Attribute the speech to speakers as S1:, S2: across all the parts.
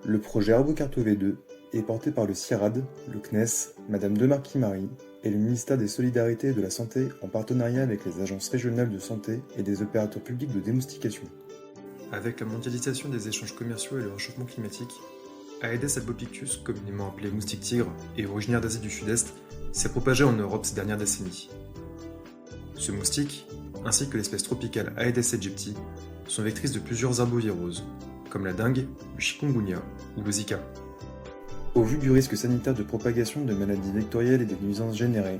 S1: Le projet Arbocarto V2 est porté par le CIRAD, le CNES, Madame Demarquis-Marie et le ministère des Solidarités et de la Santé en partenariat avec les agences régionales de santé et des opérateurs publics de démoustication. Avec la mondialisation des échanges commerciaux et le réchauffement climatique, Aedes albopictus, communément appelé moustique tigre et originaire d'Asie du Sud-Est, s'est propagé en Europe ces dernières décennies. Ce moustique, ainsi que l'espèce tropicale Aedes aegypti, sont vectrices de plusieurs arboviroses, comme la dengue, le chikungunya ou le Zika. Au vu du risque sanitaire de propagation de maladies vectorielles et des nuisances générées,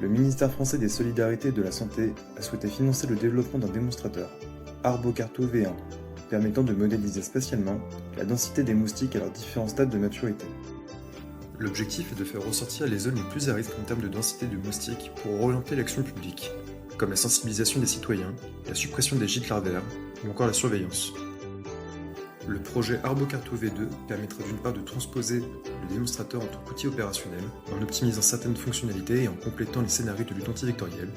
S1: le ministère français des Solidarités et de la Santé a souhaité financer le développement d'un démonstrateur, Arbocarto V1, permettant de modéliser spatialement la densité des moustiques à leurs différents stades de maturité. L'objectif est de faire ressortir les zones les plus à risque en termes de densité de moustiques pour orienter l'action publique, comme la sensibilisation des citoyens, la suppression des gîtes larvaires ou encore la surveillance. Le projet Arbocarto V2 permettra d'une part de transposer le démonstrateur en tant qu'outil opérationnel, en optimisant certaines fonctionnalités et en complétant les scénarios de lutte antivectorielle,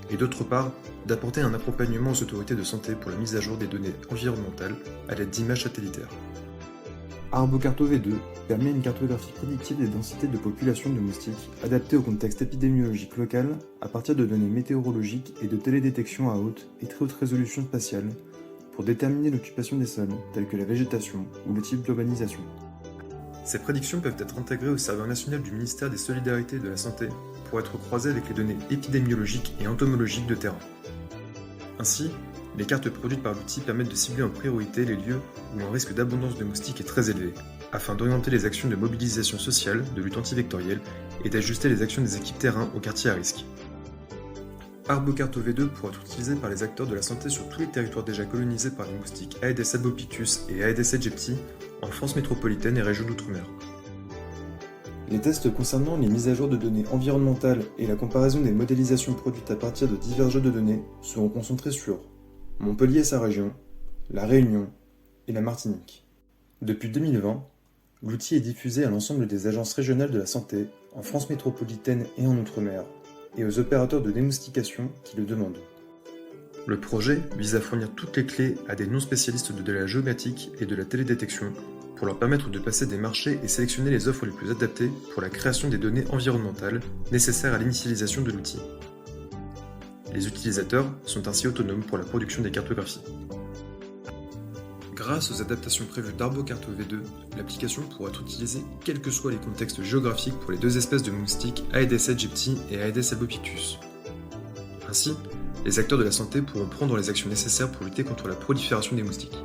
S1: et d'autre part, d'apporter un accompagnement aux autorités de santé pour la mise à jour des données environnementales à l'aide d'images satellitaires. Arbocarto V2 permet une cartographie prédictive des densités de population de moustiques adaptée au contexte épidémiologique local à partir de données météorologiques et de télédétection à haute et très haute résolution spatiale pour déterminer l'occupation des sols, tels que la végétation ou le type d'urbanisation. Ces prédictions peuvent être intégrées au serveur national du ministère des Solidarités et de la Santé pour être croisées avec les données épidémiologiques et entomologiques de terrain. Ainsi, les cartes produites par l'outil permettent de cibler en priorité les lieux où un risque d'abondance de moustiques est très élevé, afin d'orienter les actions de mobilisation sociale, de lutte antivectorielle et d'ajuster les actions des équipes terrain aux quartiers à risque. Arbocarto V2 pourra être utilisé par les acteurs de la santé sur tous les territoires déjà colonisés par les moustiques Aedes albopictus et Aedes aegypti en France métropolitaine et région d'outre-mer. Les tests concernant les mises à jour de données environnementales et la comparaison des modélisations produites à partir de divers jeux de données seront concentrés sur Montpellier et sa région, La Réunion et la Martinique. Depuis 2020, l'outil est diffusé à l'ensemble des agences régionales de la santé en France métropolitaine et en outre-mer, et aux opérateurs de démoustication qui le demandent. Le projet vise à fournir toutes les clés à des non-spécialistes de la géomatique et de la télédétection pour leur permettre de passer des marchés et sélectionner les offres les plus adaptées pour la création des données environnementales nécessaires à l'initialisation de l'outil. Les utilisateurs sont ainsi autonomes pour la production des cartographies. Grâce aux adaptations prévues d'Arbocarto V2, l'application pourra être utilisée quels que soient les contextes géographiques pour les deux espèces de moustiques Aedes aegypti et Aedes albopictus. Ainsi, les acteurs de la santé pourront prendre les actions nécessaires pour lutter contre la prolifération des moustiques.